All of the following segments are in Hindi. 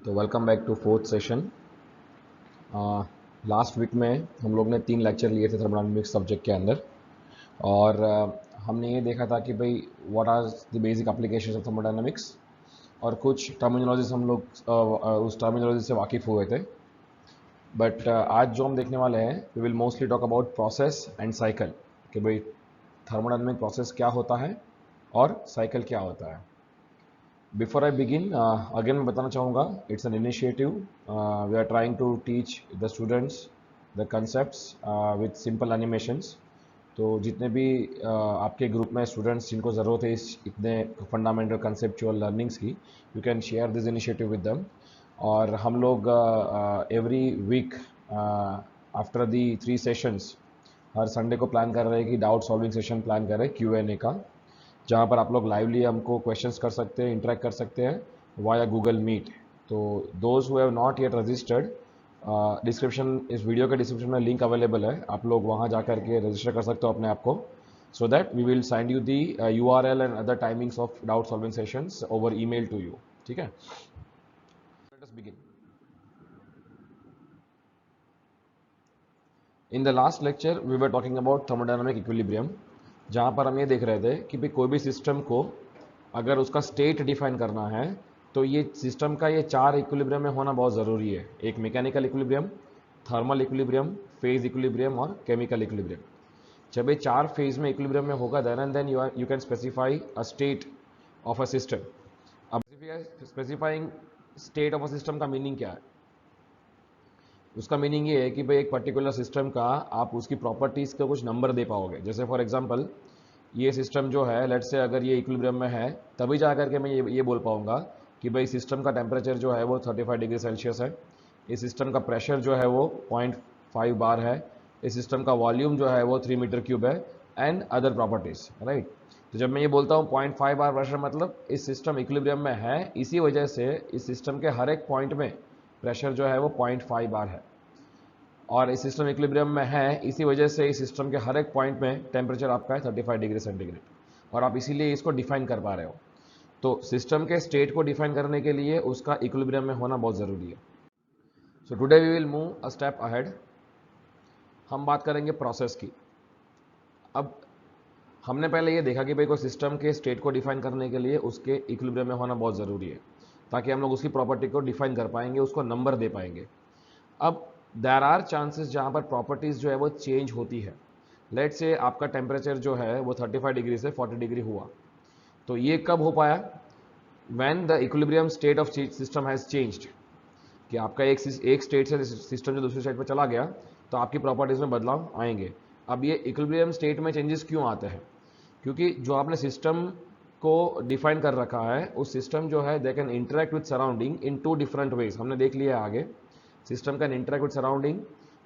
तो welcome back to fourth session. Last week में हम लोग ने 3 लेक्चर लिए थे थर्मोडायनामिक्स सब्जेक्ट के अंदर। और हमने ये देखा था कि भाई what are the basic applications of thermodynamics, और कुछ टर्मिनोलॉजीज हम लोग उस टर्मिनोलॉजी से वाकिफ़ हुए थे। बट आज जो हम देखने वाले हैं, we will mostly talk about process and cycle, कि भाई थर्मोडायनामिक प्रोसेस क्या होता है और साइकिल क्या होता है। बिफोर आई बिगिन, अगेन मैं बताना चाहूँगा, it's an initiative. We are trying to teach the students the concepts with simple animations. तो जितने भी आपके ग्रुप में स्टूडेंट्स जिनको ज़रूरत है इस इतने फंडामेंटल कंसेप्चुअल लर्निंग्स की, you can share this initiative with them. और हम लोग every week after the 3 sessions हर संडे को प्लान कर रहे हैं कि डाउट सॉल्विंग सेशन प्लान करें, Q&A का, जहाँ पर आप लोग लाइवली हमको क्वेश्चंस कर सकते हैं, इंटरेक्ट कर सकते हैं वाया गूगल मीट। तो those who have not yet registered, description, इस वीडियो के डिस्क्रिप्शन में लिंक अवेलेबल है, आप लोग वहाँ जा करके रजिस्टर कर सकते हो अपने आप को, so that we will send you the URL and other timings of doubt solving sessions over email to you. ठीक है, let us begin. In the last lecture we were talking about thermodynamic equilibrium, जहाँ पर हम ये देख रहे थे कि भाई कोई भी सिस्टम को अगर उसका स्टेट डिफाइन करना है तो ये सिस्टम का ये 4 इक्विलिब्रियम में होना बहुत ज़रूरी है। एक mechanical equilibrium, thermal equilibrium, phase equilibrium और केमिकल इक्विलिब्रियम। जब ये 4 फेज में इक्विलिब्रियम में होगा, then and then you can specify a state of a system. अब specifying state of a system का मीनिंग क्या है? उसका मीनिंग ये है कि भाई एक पर्टिकुलर सिस्टम का आप उसकी प्रॉपर्टीज़ का कुछ नंबर दे पाओगे। जैसे फॉर एग्जांपल, ये सिस्टम जो है, लेट्स से अगर ये इक्विलिब्रियम में है, तभी जा करके मैं ये बोल पाऊंगा कि भाई सिस्टम का टेम्परेचर जो है वो 35 डिग्री सेल्सियस है, इस सिस्टम का प्रेशर जो है वो 0.5 बार है, इस सिस्टम का वॉल्यूम जो है वो 3 मीटर क्यूब है, एंड अदर प्रॉपर्टीज, राइट। तो जब मैं ये बोलता हूँ 0.5 बार प्रेशर, मतलब इस सिस्टम इक्विलिब्रियम में है, इसी वजह से इस सिस्टम के हर एक पॉइंट में प्रेशर जो है वो 0.5 बार है, और इस सिस्टम इक्विलिब्रियम में है, इसी वजह से इस सिस्टम के हर एक पॉइंट में टेम्परेचर आपका है 35 डिग्री सेंटीग्रेड, और आप इसीलिए इसको डिफाइन कर पा रहे हो। तो सिस्टम के स्टेट को डिफाइन करने के लिए उसका इक्विलिब्रियम में होना बहुत ज़रूरी है। So today we will move a step ahead. हम बात करेंगे प्रोसेस की। अब हमने पहले ये देखा कि भाई कोई सिस्टम के स्टेट को डिफाइन करने के लिए उसके इक्विलिब्रियम में होना बहुत ज़रूरी है, ताकि हम लोग उसकी प्रॉपर्टी को डिफाइन कर पाएंगे, उसको नंबर दे पाएंगे। अब देर आर चांसेस जहाँ पर प्रॉपर्टीज़ जो है वो चेंज होती है। लेट से आपका टेम्परेचर जो है वो 35 डिग्री से 40 डिग्री हुआ, तो ये कब हो पाया? When the equilibrium state of system has changed, कि आपका एक स्टेट से सिस्टम जो दूसरे स्टेट पर चला गया, तो आपकी प्रॉपर्टीज़ में बदलाव आएंगे। अब ये इक्विलिब्रियम स्टेट में चेंजेस क्यों आते हैं? क्योंकि जो आपने सिस्टम को डिफाइन कर रखा है, उस सिस्टम जो है they can interact with surrounding in 2 different ways. हमने देख लिया है आगे, system can interact with surrounding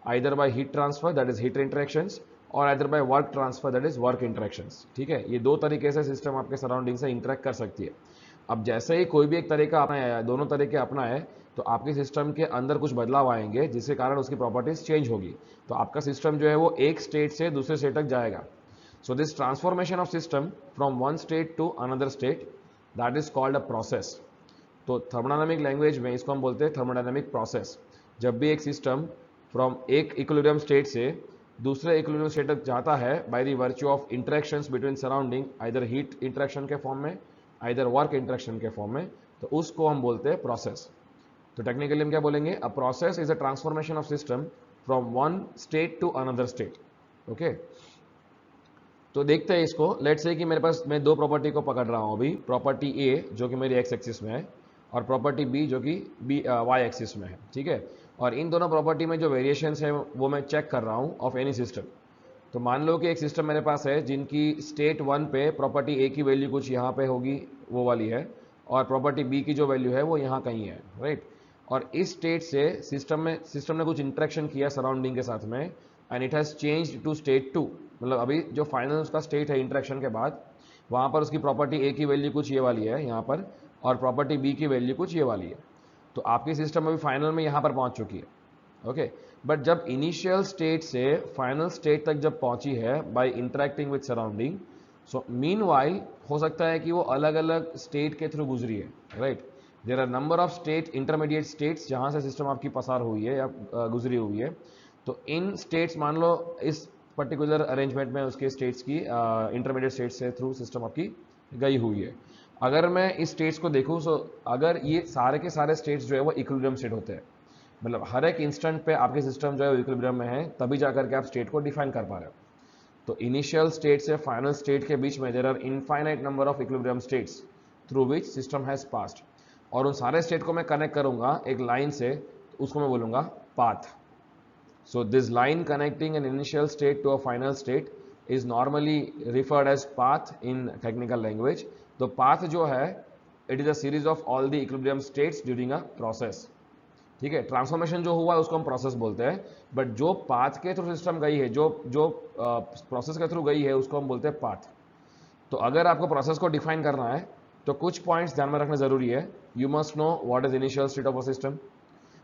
either by heat transfer, that is heat interactions, और either by work transfer, that is work interactions. ठीक है, ये 2 तरीके से सिस्टम आपके सराउंडिंग से इंटरेक्ट कर सकती है। अब जैसे ही कोई भी एक तरीका अपना है, दोनों तरीके अपना है, तो आपके सिस्टम के अंदर कुछ बदलाव आएंगे, जिसके कारण उसकी प्रॉपर्टीज चेंज होगी। तो आपका सिस्टम जो है वो एक स्टेट से दूसरे स्टेट तक जाएगा। So this transformation of system from one state to another state, that is called a process. तो थर्मोडायनामिक लैंग्वेज में इसको हम बोलते हैं थर्मोडायनामिक प्रोसेस। जब भी एक सिस्टम फ्रॉम एक इक्विलिब्रियम स्टेट से दूसरे इक्विलिब्रियम स्टेट तक जाता है by the virtue of interactions between surrounding, either heat interaction के फॉर्म में, आइदर वर्क इंटरेक्शन के फॉर्म में, तो उसको हम बोलते हैं प्रोसेस। तो टेक्निकली हम क्या बोलेंगे? A process is a transformation of system from one state to another state. Okay, तो देखते हैं इसको। लेट्स से कि मेरे पास, मैं 2 प्रॉपर्टी को पकड़ रहा हूँ अभी, प्रॉपर्टी ए जो कि मेरी एक्स एक्सिस में है, और प्रॉपर्टी बी जो कि वाई एक्सिस में है। ठीक है, और इन दोनों प्रॉपर्टी में जो वेरिएशंस है वो मैं चेक कर रहा हूँ ऑफ एनी सिस्टम। तो मान लो कि एक सिस्टम मेरे पास है जिनकी स्टेट 1 पे प्रॉपर्टी ए की वैल्यू कुछ यहाँ पे होगी, वो वाली है, और प्रॉपर्टी बी की जो वैल्यू है वो यहाँ कहीं है, राइट। और इस स्टेट से सिस्टम ने कुछ इंटरेक्शन किया सराउंडिंग के साथ में, and it has changed to state 2। मतलब अभी जो फाइनल उसका स्टेट है इंटरेक्शन के बाद, वहाँ पर उसकी प्रॉपर्टी ए की वैल्यू कुछ ये वाली है यहाँ पर, और प्रॉपर्टी बी की वैल्यू कुछ ये वाली है। तो आपकी सिस्टम अभी फाइनल में यहाँ पर पहुँच चुकी है। ओके, बट जब इनिशियल स्टेट से फाइनल स्टेट तक जब पहुंची है by interacting with surrounding, so meanwhile हो सकता है कि वो अलग अलग स्टेट के थ्रू गुजरी है, right. There are number of state intermediate states जहाँ से सिस्टम आपकी पसार हुई है या गुजरी हुई है। तो इन स्टेट्स मान लो इस पर्टिकुलर अरेंजमेंट में उसके स्टेट्स की इंटरमीडिएट स्टेट्स से थ्रू सिस्टम आपकी गई हुई है। अगर मैं इस स्टेट्स को देखूँ तो अगर ये सारे के सारे स्टेट्स जो है वो इक्विलिब्रियम स्टेट होते हैं, मतलब हर एक इंस्टेंट पे आपके सिस्टम जो है इक्विलिब्रियम में है, तभी जाकर के आप स्टेट को डिफाइन कर पा रहे हो। तो इनिशियल स्टेट से फाइनल स्टेट के बीच में there are infinite number of equilibrium states through which system has passed, और उन सारे स्टेट को मैं कनेक्ट करूंगा एक लाइन से, तो उसको मैं बोलूंगा path. So this line connecting an initial state to a final state is normally referred as path in technical language. तो पाथ जो है it is a series of all the equilibrium states during a process. ठीक है, ट्रांसफॉर्मेशन जो हुआ उसको हम प्रोसेस बोलते हैं, बट जो पाथ के थ्रू सिस्टम गई है, जो जो प्रोसेस के थ्रू गई है, उसको हम बोलते हैं पाथ। तो अगर आपको प्रोसेस को डिफाइन करना है तो कुछ पॉइंट्स ध्यान में रखना जरूरी है। You must know what is initial state of a system,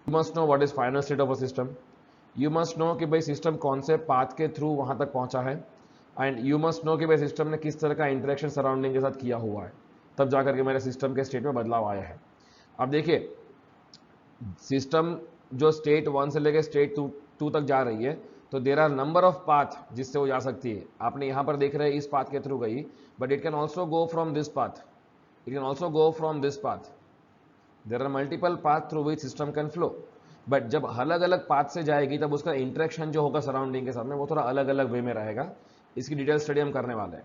you must know what is final state of a system, you must know कि भाई सिस्टम कौन से पाथ के थ्रू वहां तक पहुंचा है, एंड यू मस्ट नो कि भाई सिस्टम ने किस तरह का इंटरेक्शन सराउंडिंग के साथ किया हुआ है, तब जाकर के मेरे सिस्टम के स्टेट में बदलाव आया है। अब देखिए, सिस्टम जो स्टेट 1 से लेकर स्टेट 2 तक जा रही है, तो there are number of path जिससे वो जा सकती है। आपने यहां पर देख रहे हैं इस पाथ के थ्रू गई, but it can also go from this path, it can also go from this path. There are multiple path through which system can flow, but जब अलग अलग पाथ से जाएगी तब उसका इंटरेक्शन जो होगा सराउंडिंग के साथ में वो थोड़ा अलग अलग वे में रहेगा। इसकी डिटेल स्टडी हम करने वाले हैं,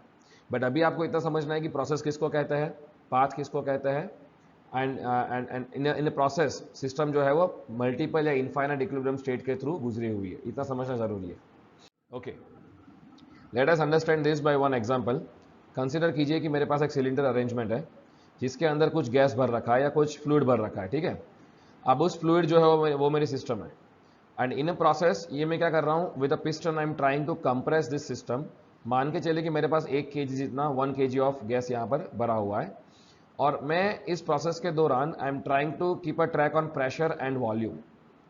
बट अभी आपको इतना समझना है कि प्रोसेस किसको कहते हैं, पाथ किसको कहते हैं, एंड इन प्रोसेस सिस्टम जो है वो मल्टीपल या इनफाइनाइट इक्विलिब्रियम स्टेट के थ्रू गुजरी हुई है, इतना समझना जरूरी है। Okay, let us understand this by one example. Consider कीजिए कि मेरे पास एक सिलेंडर अरेंजमेंट है जिसके अंदर कुछ गैस भर रखा है या कुछ फ्लूइड भर रखा है, ठीक है। अब उस फ्लूइड जो है वो मेरी सिस्टम है, एंड इन अ प्रोसेस ये मैं क्या कर रहा हूँ, with a piston I am trying to compress this system. मान के चलिए कि मेरे पास 1 kg जितना 1 kg ऑफ गैस यहाँ पर भरा हुआ है, और मैं इस प्रोसेस के दौरान I am trying to keep a track on pressure and volume.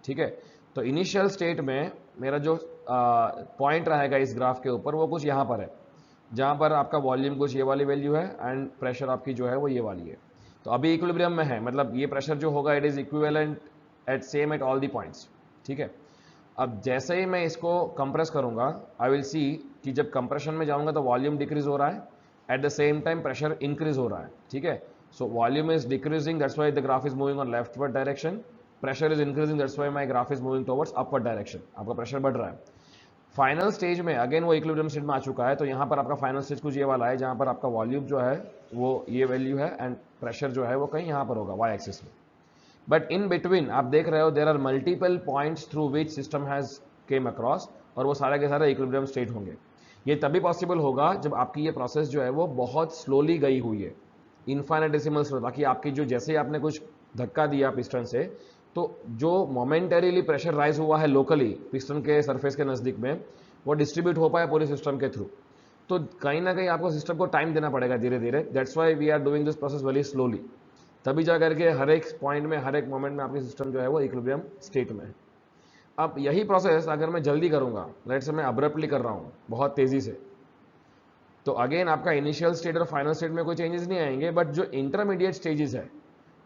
ठीक है, तो इनिशियल स्टेट में मेरा जो पॉइंट रहेगा इस ग्राफ के ऊपर वो कुछ यहाँ पर है, जहाँ पर आपका वॉल्यूम कुछ ये वाली वैल्यू है एंड प्रेशर आपकी जो है वो ये वाली है। तो अभी इक्विलिब्रियम में है, मतलब ये प्रेशर जो होगा it is equivalent at same at all the points. ठीक है, अब जैसे ही मैं इसको कंप्रेस करूंगा आई विल सी कि जब कंप्रेशन में जाऊंगा तो वॉल्यूम डिक्रीज हो रहा है, at the same time pressure increase हो रहा है। ठीक है, so volume is decreasing, that's why the graph is moving on leftward direction, pressure is increasing, that's why my graph is moving towards upward direction, आपका प्रेशर बढ़ रहा है। फाइनल स्टेज में अगेन वो इक्विलिब्रियम स्टेट में आ चुका है, तो यहाँ पर आपका फाइनल स्टेज कुछ ये वाला है जहाँ पर आपका वॉल्यूम जो है वो ये वैल्यू है एंड प्रेशर जो है वो कहीं यहाँ पर होगा वाई एक्सिस में। बट इन बिटवीन आप देख रहे हो there are multiple points through which system has came across, और वो सारे के सारे इक्विलिब्रियम स्टेट होंगे। ये तभी पॉसिबल होगा जब आपकी ये प्रोसेस जो है वो बहुत स्लोली गई हुई है, इनफाइनेटेसिमल स्लो, ताकि आपकी जो जैसे ही आपने कुछ धक्का दिया पिस्टन से, तो जो मोमेंटरीली प्रेशर राइज हुआ है लोकली पिस्टन के सरफेस के नजदीक में, वो डिस्ट्रीब्यूट हो पाए पूरे सिस्टम के थ्रू। तो कहीं ना कहीं आपको सिस्टम को टाइम देना पड़ेगा धीरे धीरे, that's why we are doing this process very slowly. तभी जाकर के हर एक पॉइंट में हर एक मोमेंट में आपकी सिस्टम जो है वो इक्विलिब्रियम स्टेट में है। अब यही प्रोसेस अगर मैं जल्दी करूंगा, लेट्स से मैं अब्रप्टली कर रहा हूं बहुत तेजी से, तो अगेन आपका इनिशियल स्टेट और फाइनल स्टेट में कोई चेंजेस नहीं आएंगे, बट जो इंटरमीडिएट स्टेजेस है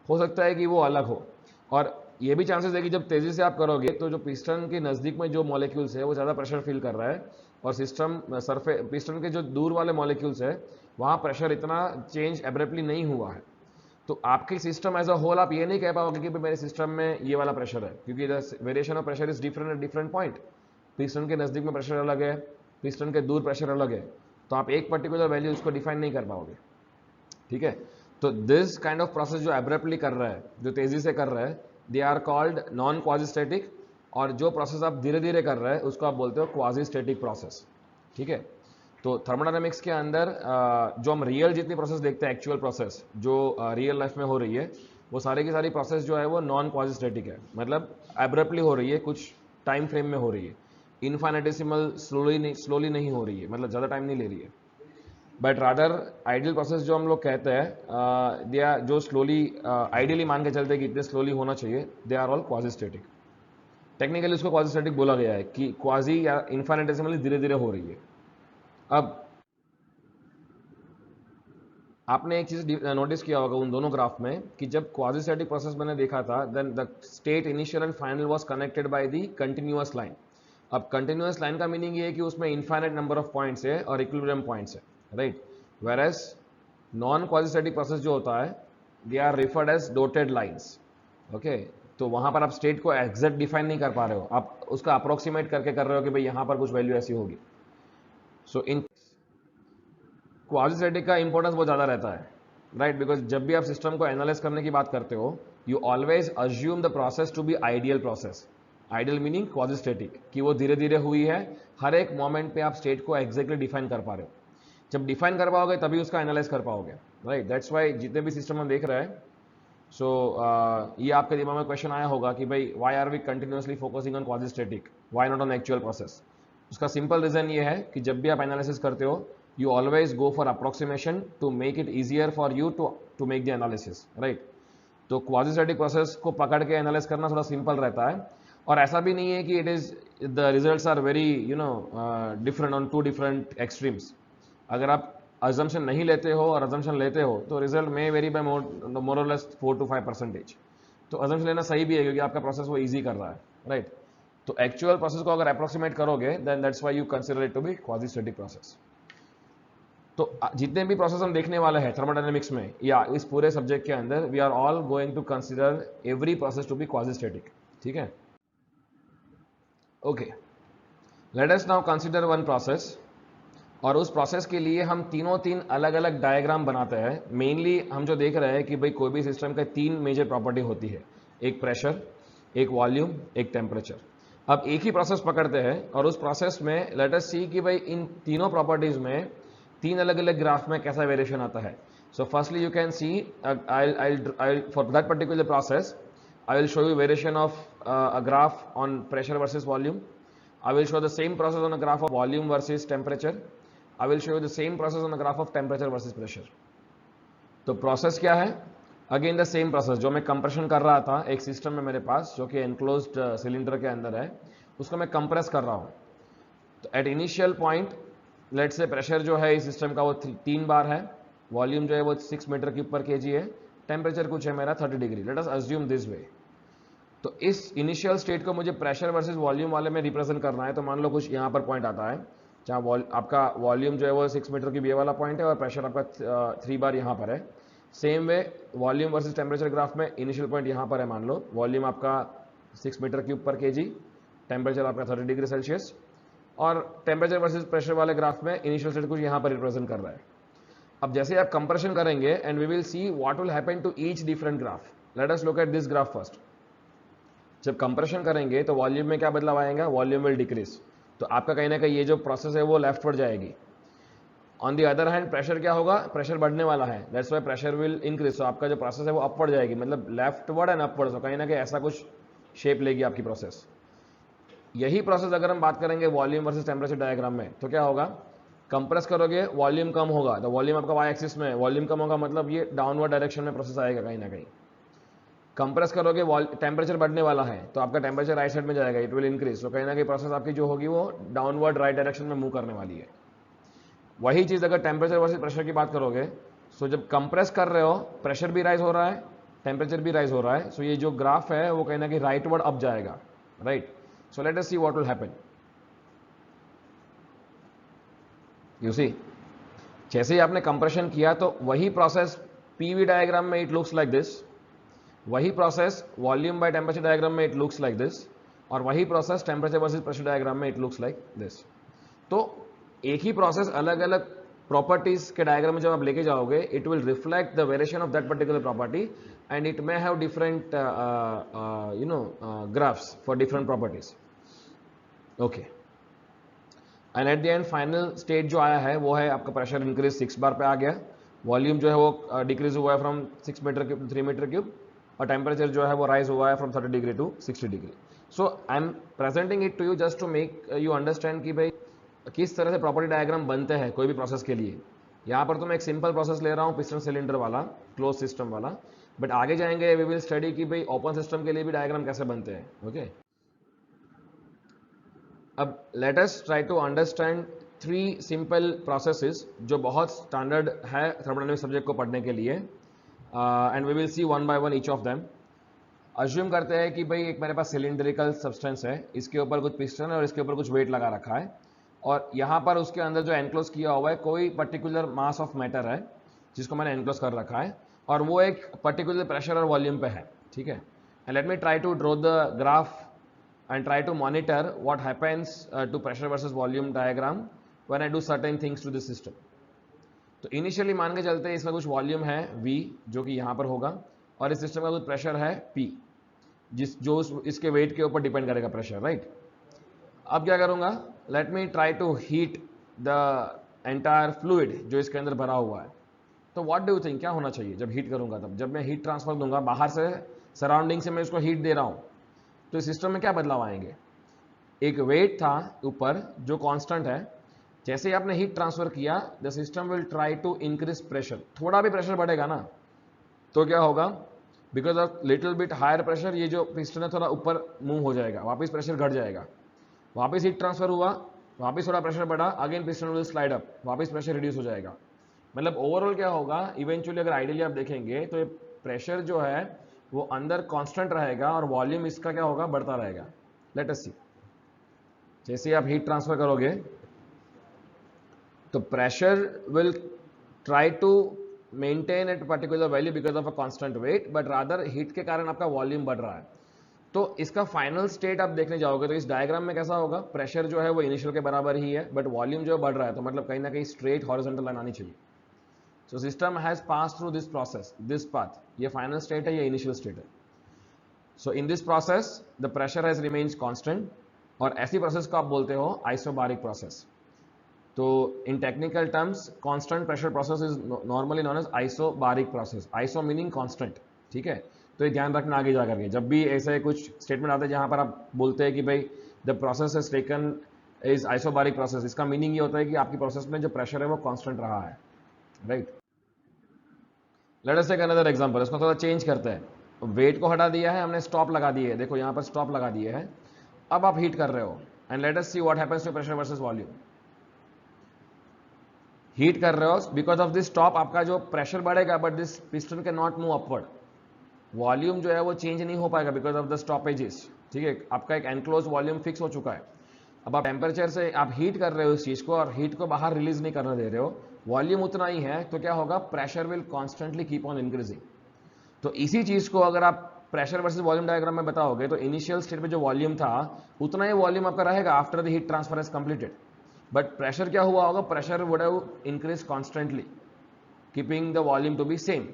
हो सकता है कि वो अलग हो, और ये भी चांसेस है कि जब तेजी से आप करोगे तो जो पिस्टन के नजदीक में जो मॉलिक्यूल्स है वो ज्यादा प्रेशर फील कर रहा है, और सिस्टम सरफे पिस्टन के जो दूर वाले मॉलिक्यूल्स है वहां प्रेशर इतना चेंज एब्रप्टली नहीं हुआ है। तो आपके सिस्टम एज अ होल आप ये नहीं कह पाओगे कि मेरे सिस्टम में ये वाला प्रेशर है, क्योंकि the variation of pressure is different at different point. Piston के नजदीक में प्रेशर अलग है, पिस्टन के दूर प्रेशर अलग है, तो आप एक पर्टिकुलर वैल्यू उसको डिफाइन नहीं कर पाओगे। ठीक है, तो दिस काइंड ऑफ प्रोसेस जो एब्रप्टली कर रहा है, जो तेजी से कर रहा है, दे आर कॉल्ड नॉन क्वाजिस्टेटिक, और जो प्रोसेस आप धीरे धीरे कर रहे हैं उसको आप बोलते हो क्वाजिस्टेटिक प्रोसेस। ठीक है, तो थर्मोडायनेमिक्स के अंदर जो हम रियल जितनी प्रोसेस देखते हैं, एक्चुअल प्रोसेस जो रियल लाइफ में हो रही है, वो सारी की सारी प्रोसेस जो है वो नॉन क्वाजिस्टेटिक है, मतलब एब्रप्टली हो रही है, कुछ टाइम फ्रेम में हो रही है, इनफाइनेटेसिमल स्लोली नहीं हो रही है, मतलब ज़्यादा टाइम नहीं ले रही है। बट रादर आइडियल प्रोसेस जो हम लोग कहते हैं दे आर जो स्लोली आइडियली मान के चलते हैं कि इतने स्लोली होना चाहिए, दे आर ऑल क्वाजिस्टेटिक। टेक्निकली उसको क्वाजिस्टेटिक बोला गया है कि क्वाजी या इनफाइनेटेसिमली धीरे धीरे हो रही है। अब आपने एक चीज नोटिस किया होगा उन दोनों ग्राफ में कि जब क्वाजी स्टैटिक प्रोसेस मैंने देखा था, then the state initial and final was connected by the continuous line. अब कंटिन्यूअस लाइन का मीनिंग ये है कि उसमें इनफाइनाइट नंबर ऑफ पॉइंट्स है और इक्विलिब्रियम पॉइंट्स है, right. Whereas non quasi static process जो होता है, they are referred as dotted lines, okay. तो वहां पर आप स्टेट को एग्जैक्ट डिफाइन नहीं कर पा रहे हो, आप उसका अप्रोक्सीमेट करके कर रहे हो कि भाई यहां पर कुछ वैल्यू ऐसी होगी। सो इन क्वाजी स्टैटिक का इंपॉर्टेंस बहुत ज़्यादा रहता है, राइट, बिकॉज जब भी आप सिस्टम को एनालाइज करने की बात करते हो, you always assume the process to be ideal process. Ideal meaning quasi static, कि वो धीरे धीरे हुई है, हर एक मोमेंट पे आप स्टेट को एग्जैक्टली डिफाइन कर पा रहे हो। जब डिफाइन कर पाओगे तभी उसका एनालाइज कर पाओगे, राइट। दैट्स वाई जितने भी सिस्टम हम देख रहे हैं, सो ये आपके दिमाग में क्वेश्चन आया होगा कि भाई why are we continuously focusing on quasi static, why not on actual process. उसका सिंपल रीजन ये है कि जब भी आप एनालिसिस करते हो, you always go for approximation to make it easier for you to make the analysis, right। तो क्वाजी स्टैटिक प्रोसेस को पकड़ के एनालाइज करना थोड़ा सिंपल रहता है, और ऐसा भी नहीं है कि it is the results are very different on two different extremes. अगर आप अजम्पशन नहीं लेते हो और अजम्पशन लेते हो तो रिजल्ट में वेरी बाय मोर और लेस 4 to 5%। तो अजम्पशन लेना सही भी है क्योंकि आपका प्रोसेस वो ईजी कर रहा है, राइट। तो एक्चुअल प्रोसेस को अगर अप्रोक्सीमेट करोगे then that's why you consider it to be quasi static process. तो जितने भी प्रोसेस हम देखने वाले हैं थर्मोडायनेमिक्स में या इस पूरे सब्जेक्ट के अंदर, we are all going to consider every process to be quasi static, ठीक है। Okay, let us now consider one process, और उस प्रोसेस के लिए हम तीन अलग अलग डायग्राम बनाते हैं। मेनली हम जो देख रहे हैं कि भाई कोई भी सिस्टम का 3 मेजर प्रॉपर्टी होती है, एक प्रेशर, एक वॉल्यूम, एक टेम्परेचर। अब एक ही प्रोसेस पकड़ते हैं और उस प्रोसेस में लेट अस सी कि भाई इन तीनों प्रॉपर्टीज में 3 अलग अलग ग्राफ में कैसा वेरिएशन आता है। So firstly you can see for that particular process I will show you variation of a graph on pressure versus volume. I will show the same process on a graph of volume versus temperature. I will show you the same process on the graph of temperature versus pressure. तो प्रोसेस क्या है? अगेन द सेम प्रोसेस, जो मैं कंप्रेशन कर रहा था एक सिस्टम में मेरे पास जो कि एनक्लोज्ड सिलेंडर के अंदर है, उसको मैं कंप्रेस कर रहा हूँ। तो एट इनिशियल पॉइंट लेट से प्रेशर जो है इस सिस्टम का वो 3 बार है, वॉल्यूम जो है वो 6 मीटर क्यूब पर केजी है, टेम्परेचर कुछ है मेरा 30 degree. Let us assume this way. तो इस इनिशियल स्टेट को मुझे प्रेशर वर्सेस वॉल्यूम वाले में रिप्रेजेंट करना है। तो मान लो कुछ यहाँ पर पॉइंट आता है जहाँ आपका वॉल्यूम जो है वो 6 मीटर की ये वाला पॉइंट है और प्रेशर आपका 3 बार यहाँ पर है। Same way volume versus temperature graph में इनिशियल पॉइंट यहाँ पर है, मान लो वॉल्यूम आपका 6 मीटर क्यूब पर केजी, टेम्परेचर आपका 30 डिग्री सेल्सियस, और टेम्परेचर वर्सेस प्रेशर वाले ग्राफ में इनिशियल स्टेट कुछ यहाँ पर रिप्रेजेंट कर रहा है। अब जैसे आप कंप्रेशन करेंगे and we will see what will happen to each different graph. Let us look at this graph first. जब कंप्रेशन करेंगे तो वॉल्यूम में क्या बदलाव आएगा? Volume will decrease. तो आपका कहीं ना कहीं ये जो प्रोसेस है वो लेफ्टवर्ड जाएगी। On the other hand pressure क्या होगा? प्रेशर बढ़ने वाला है, that's why pressure will increase. तो आपका जो प्रोसेस है वो अपवर्ड जाएगी, मतलब लेफ्टवर्ड एंड अपवर्ड। तो कहीं ना कहीं ऐसा कुछ शेप लेगी आपकी प्रोसेस। यही प्रोसेस अगर हम बात करेंगे वॉल्यूम वर्सेस टेम्परेचर डायग्राम में तो क्या होगा? कंप्रेस करोगे वॉल्यूम कम होगा, तो वॉल्यूम आपका वाई एक्सिस में, वॉल्यूम कम होगा मतलब ये डाउनवर्ड डायरेक्शन में प्रोसेस आएगा कहीं ना कहीं। कंप्रेस करोगे टेम्परेचर बढ़ने वाला है तो आपका टेम्परेचर राइट साइड में जाएगा, इट विल इंक्रीज। तो कहीं ना कहीं प्रोसेस आपकी जो होगी वो डाउनवर्ड राइट डायरेक्शन में मूव करने वाली है। वही चीज अगर टेम्परेचर वर्सेस प्रेशर की बात करोगे, सो जब कंप्रेस कर रहे हो प्रेशर भी राइज हो रहा है, टेम्परेचर भी राइज हो रहा है, सो ये जो ग्राफ है वो कहीं ना कहीं राइटवर्ड अप जाएगा, right. So let us see what will happen. You see, जैसे ही आपने कंप्रेशन किया तो वही प्रोसेस पीवी डायग्राम में इट लुक्स लाइक दिस, वही process volume by temperature diagram में इट लुक्स लाइक दिस, और वही process temperature versus pressure diagram में इट लुक्स लाइक दिस। तो एक ही प्रोसेस अलग अलग प्रॉपर्टीज के डायग्राम में जब आप लेके जाओगे, it will reflect the variation of that particular property and it may have different graphs for different properties. Okay, and at the end final state जो आया है वो है आपका प्रेशर इंक्रीज 6 बार पे आ गया, वॉल्यूम जो है वो डिक्रीज हुआ है from 6 metre cube 3 metre cube, और टेम्परेचर जो है वो राइज हुआ है from 30 degree to 60 degree. So I am presenting it to you just to make you understand कि भाई किस तरह से प्रॉपर्टी डायग्राम बनते हैं कोई भी प्रोसेस के लिए। यहाँ पर तो मैं एक सिंपल प्रोसेस ले रहा हूँ पिस्टन सिलेंडर वाला, क्लोज सिस्टम वाला, बट आगे जाएंगे वी विल स्टडी कि भाई ओपन सिस्टम के लिए भी डायग्राम कैसे बनते हैं। ओके, अब let us try to understand three simple processes जो बहुत स्टैंडर्ड है थर्मोडायनेमिक्स सब्जेक्ट को पढ़ने के लिए, and we will see one by one each of them. Assume करते हैं कि भाई एक मेरे पास सिलिंड्रिकल सब्सटेंस है, इसके ऊपर कुछ पिस्टन है और इसके ऊपर कुछ वेट लगा रखा है, और यहाँ पर उसके अंदर जो एनक्लोज किया हुआ है कोई पर्टिकुलर मास ऑफ मैटर है जिसको मैंने एनक्लोज कर रखा है, और वो एक पर्टिकुलर प्रेशर और वॉल्यूम पे है, ठीक है। And let me try to draw the graph and try to monitor what happens to pressure versus volume diagram when I do certain things to the system. तो इनिशियली मान के चलते हैं इसमें कुछ वॉल्यूम है V जो कि यहाँ पर होगा, और इस सिस्टम का कुछ प्रेशर है P जो इसके वेट के ऊपर डिपेंड करेगा प्रेशर, राइट। अब क्या करूँगा, let me try to heat the entire fluid जो इसके अंदर भरा हुआ है। तो व्हाट डू यू थिंक क्या होना चाहिए जब हीट करूँगा? तब जब मैं हीट ट्रांसफर दूंगा बाहर से, सराउंडिंग से मैं इसको हीट दे रहा हूँ, तो इस सिस्टम में क्या बदलाव आएंगे? एक वेट था ऊपर जो कांस्टेंट है, जैसे ही आपने हीट ट्रांसफर किया the system will try to increase pressure. थोड़ा भी प्रेशर बढ़ेगा ना तो क्या होगा, because of little bit higher pressure ये जो पिस्टन है थोड़ा ऊपर मूव हो जाएगा, वापस प्रेशर घट जाएगा, वापस हीट ट्रांसफर हुआ, वापस थोड़ा प्रेशर बढ़ा, again piston will slide up, वापस प्रेशर रिड्यूस हो जाएगा। मतलब ओवरऑल क्या होगा, इवेंचुअली अगर आइडियली आप देखेंगे तो ये प्रेशर जो है वो अंदर कांस्टेंट रहेगा और वॉल्यूम इसका क्या होगा, बढ़ता रहेगा। लेट अस सी, जैसे आप हीट ट्रांसफर करोगे तो pressure will try to maintain at particular value because of a constant weight, but rather heat के कारण आपका वॉल्यूम बढ़ रहा है। तो इसका फाइनल स्टेट आप देखने जाओगे तो इस डायग्राम में कैसा होगा, प्रेशर जो है वो इनिशियल के बराबर ही है, बट वॉल्यूम जो बढ़ रहा है, तो मतलब कहीं ना कहीं स्ट्रेट हॉरिजॉन्टल लाइन आनी चाहिए। So system has passed through this process, this path. ये final state है, ये initial state है। So in this process, the pressure has remains constant, और ऐसी process को आप बोलते हो isobaric process। तो in technical terms, constant pressure process is normally known as isobaric process. Iso meaning constant, ठीक है। तो ये ध्यान रखना आगे जाकर के, जब भी ऐसे कुछ स्टेटमेंट आते हैं जहां पर आप बोलते हैं कि भाई the process has taken is isobaric process, इसका मीनिंग ये होता है कि आपकी प्रोसेस में जो प्रेशर है वो कांस्टेंट रहा है, right. Let us take another example, इसको थोड़ा चेंज करते हैं। वेट को हटा दिया है हमने, स्टॉप लगा दिए है, देखो यहाँ पर स्टॉप लगा दिए है। अब आप हीट कर रहे हो, and let us see what happens to pressure versus volume. Heat कर रहे हो, बिकॉज ऑफ दिस स्टॉप आपका जो प्रेशर बढ़ेगा, but this piston can not move upward. Volume जो है वो चेंज नहीं हो पाएगा बिकॉज ऑफ द स्टॉपेजेस, ठीक है। आपका एक एनक्लोज वॉल्यूम फिक्स हो चुका है। अब आप टेम्परेचर से आप हीट कर रहे हो इस चीज को, और हीट को बाहर रिलीज नहीं करने दे रहे हो, वॉल्यूम उतना ही है, तो क्या होगा, pressure will constantly keep on increasing. तो इसी चीज को अगर आप प्रेशर वर्सेस वॉल्यूम डायग्राम में बताओगे तो इनिशियल स्टेट में जो वॉल्यूम था उतना ही वॉल्यूम आपका रहेगा after the heat transfer is completed, but pressure क्या हुआ होगा, pressure would have increase constantly keeping the volume to be same.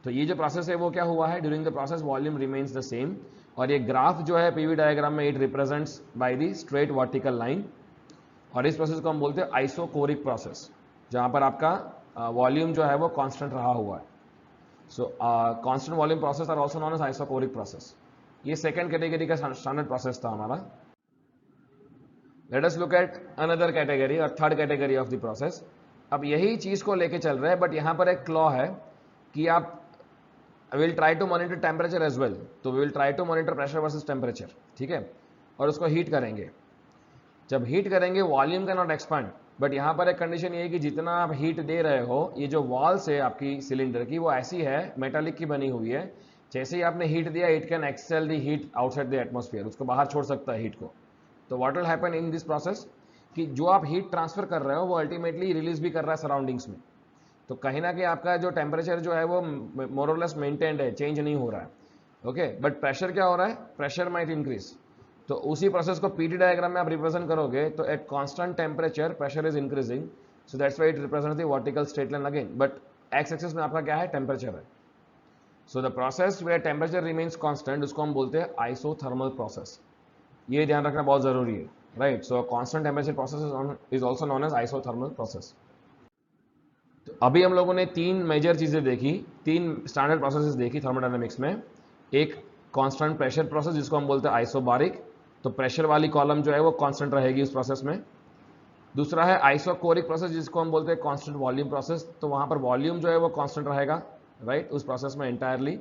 तो ये जो प्रोसेस है वो क्या हुआ है, during the process volume remains the same. और ये ग्राफ जो है पीवी डायग्राम में it represents by the straight vertical line, और इस प्रोसेस को हम बोलते हैं आइसोकोरिक प्रोसेस, जहां पर आपका वॉल्यूम जो है वो कांस्टेंट रहा हुआ है। So constant volume process are also known as isochoric process. ये सेकंड कैटेगरी का स्टैंडर्ड प्रोसेस था हमारा। Let us look at another category और third category of the process. अब यही चीज को लेके चल रहे हैं, बट यहां पर एक क्लॉ है कि आप will try to monitor temperature as well. तो we will try to monitor pressure versus temperature, ठीक है, और उसको हीट करेंगे। जब हीट करेंगे volume can not expand, but यहां पर एक कंडीशन ये है कि जितना आप हीट दे रहे हो, ये जो वॉल्स है आपकी सिलेंडर की वो ऐसी है, मेटालिक की बनी हुई है, जैसे ही आपने हीट दिया it can expel the heat outside the atmosphere, उसको बाहर छोड़ सकता है हीट को। तो what will happen in this process कि जो आप हीट ट्रांसफर कर रहे हो वो अल्टीमेटली रिलीज भी कर रहा है सराउंडिंग्स में। तो कहीं ना कहीं आपका जो टेम्परेचर जो है वो मोर और लेस मेंटेन्ड है, चेंज नहीं हो रहा है, ओके, बट प्रेशर क्या हो रहा है, प्रेशर माइट इंक्रीज। तो उसी प्रोसेस को पीटी डायग्राम में आप रिप्रेजेंट करोगे तो at constant temperature pressure is increasing, so that's why it represents the vertical straight line again, but X axis में आपका क्या है, टेम्परेचर है। So the process where temperature remains constant उसको हम बोलते हैं आइसोथर्मल प्रोसेस। ये ध्यान रखना बहुत जरूरी है, right. So constant temperature process is also known as isothermal process. तो अभी हम लोगों ने तीन मेजर चीजें देखी, तीन स्टैंडर्ड प्रोसेसेस देखी थर्मोडायनामिक्स में। एक कांस्टेंट प्रेशर प्रोसेस जिसको हम बोलते हैं आइसोबारिक, तो प्रेशर वाली कॉलम जो है वो कांस्टेंट रहेगी उस प्रोसेस में। दूसरा है आइसोकोरिक प्रोसेस जिसको हम बोलते हैं कांस्टेंट वॉल्यूम प्रोसेस, तो वहां पर वॉल्यूम जो है वो कांस्टेंट रहेगा, राइट, उस प्रोसेस में entirely.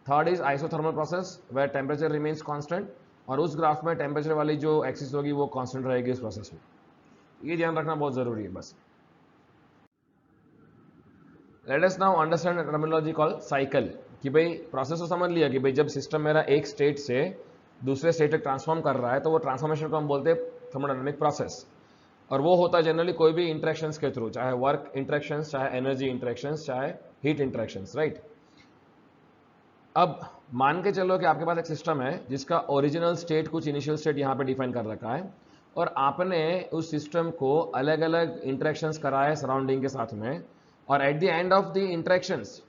Third is isothermal process where temperature remains constant, और उस ग्राफ में टेम्परेचर वाली जो एक्सिस होगी वो कांस्टेंट रहेगी उस प्रोसेस में। ये ध्यान रखना बहुत ज़रूरी है बस। Late us now understand terminology call cycle, कि भाई प्रोसेस तो समझ लिया कि भाई जब सिस्टम मेरा एक स्टेट से दूसरे स्टेट तक ट्रांसफॉर्म कर रहा है तो वो ट्रांसफॉर्मेशन को हम बोलते हैं थर्मोडायनामिक प्रोसेस, और वो होता है जनरली कोई भी इंटरेक्शंस के थ्रू, चाहे वर्क इंटरेक्शंस, चाहे एनर्जी इंटरेक्शंस, चाहे हीट इंटरेक्शंस, राइट। अब मान के चलो कि आपके पास एक सिस्टम है जिसका ओरिजिनल स्टेट कुछ इनिशियल स्टेट यहाँ पे डिफाइन कर रखा है, और आपने उस सिस्टम को अलग अलग इंटरेक्शंस कराए सराउंडिंग के साथ में, और at the end of the interactions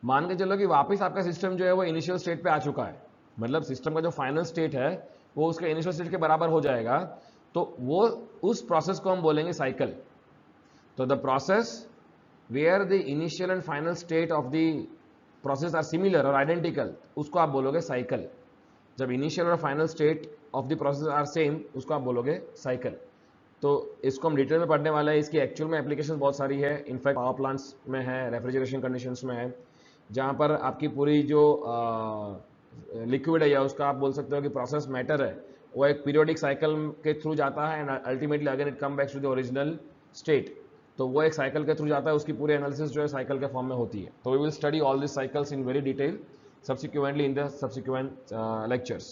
मान के चलो कि वापस आपका सिस्टम जो है वो इनिशियल स्टेट पे आ चुका है, मतलब सिस्टम का जो फाइनल स्टेट है वो उसके इनिशियल स्टेट के बराबर हो जाएगा, तो वो उस प्रोसेस को हम बोलेंगे साइकिल। तो the process where the initial and final state of the process are similar और आइडेंटिकल, उसको आप बोलोगे साइकिल। जब इनिशियल और final state of the process are same, उसको आप बोलोगे साइकिल। तो इसको हम डिटेल में पढ़ने वाले हैं, इसकी एक्चुअल में एप्लीकेशन बहुत सारी है, इनफैक्ट पावर प्लांट्स में है, रेफ्रिजरेशन कंडीशंस में है, जहाँ पर आपकी पूरी जो लिक्विड है या उसका आप बोल सकते हो कि प्रोसेस मैटर है, वो एक पीरियोडिक साइकिल के थ्रू जाता है and ultimately again it come back to the original state. तो वो एक साइकिल के थ्रू जाता है, उसकी पूरी एनालिसिस जो है साइकिल के फॉर्म में होती है। तो we will study all this cycles in very detail subsequently in the subsequent lectures.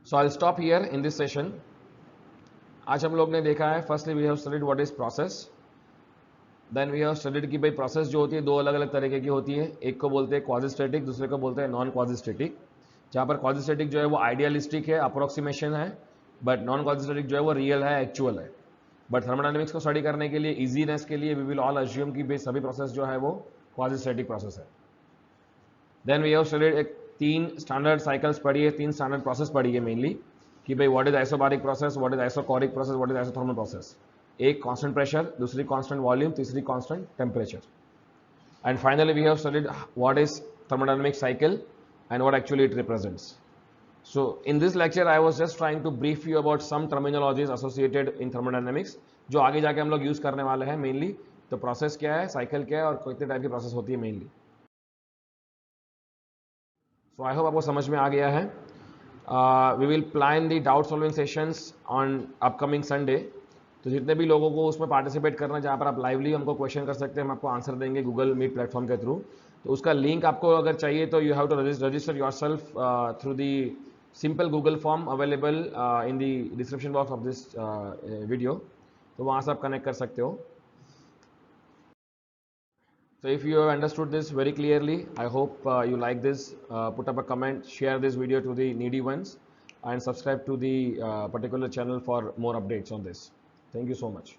So I'll stop here in this session. आज हम लोग ने देखा है, firstly we have studied what is process, then we have studied कि भाई प्रोसेस जो होती है दो अलग अलग तरीके की होती है, एक को बोलते हैं क्वाजिस्टेटिक, दूसरे को बोलते हैं नॉन क्वाजिस्टेटिक। जहाँ पर क्वाजिस्टेटिक जो है वो आइडियलिस्टिक है, अप्रोक्सीमेशन है, बट नॉन क्वाजिस्टेटिक जो है वो रियल है, एक्चुअल है। बट थर्मोडायनेमिक्स को स्टडी करने के लिए, इजीनेस के लिए, वी विल ऑल अज्यूम कि भाई सभी प्रोसेस जो है वो क्वाजिस्टेटिक प्रोसेस है। देन वी हैव स्टडीड एक 3 स्टैंडर्ड साइकिल्स पढ़ी है, 3 स्टैंडर्ड प्रोसेस पढ़ी है मेनली, कि भाई what is isobaric process, what is isochoric process, what is isothermal process. एक कांस्टेंट प्रेशर, दूसरी कांस्टेंट वॉल्यूम, तीसरी constant temperature. And finally we have studied what is thermodynamic cycle and what actually it represents. So in this lecture I was just trying to brief you about some terminologies associated in thermodynamics जो आगे जाके हम लोग यूज करने वाले हैं मेनली। तो प्रोसेस क्या है, साइकिल क्या है, और कितने टाइप की प्रोसेस होती है मेनली। सो आई होप आपको समझ में आ गया है। We will plan the doubt solving sessions on upcoming Sunday. तो जितने भी लोगों को उसमें पार्टिसिपेट करना है, जहाँ पर आप लाइवली हमको क्वेश्चन कर सकते हैं, हम आपको आंसर देंगे गूगल मीट प्लेटफॉर्म के थ्रू। तो उसका लिंक आपको अगर चाहिए तो you have to register yourself through the simple Google form available in the description box of this video. तो वहाँ से आप कनेक्ट कर सकते हो। So if you have understood this very clearly, I hope you like this. Put up a comment, share this video to the needy ones, and subscribe to the particular channel for more updates on this. Thank you so much.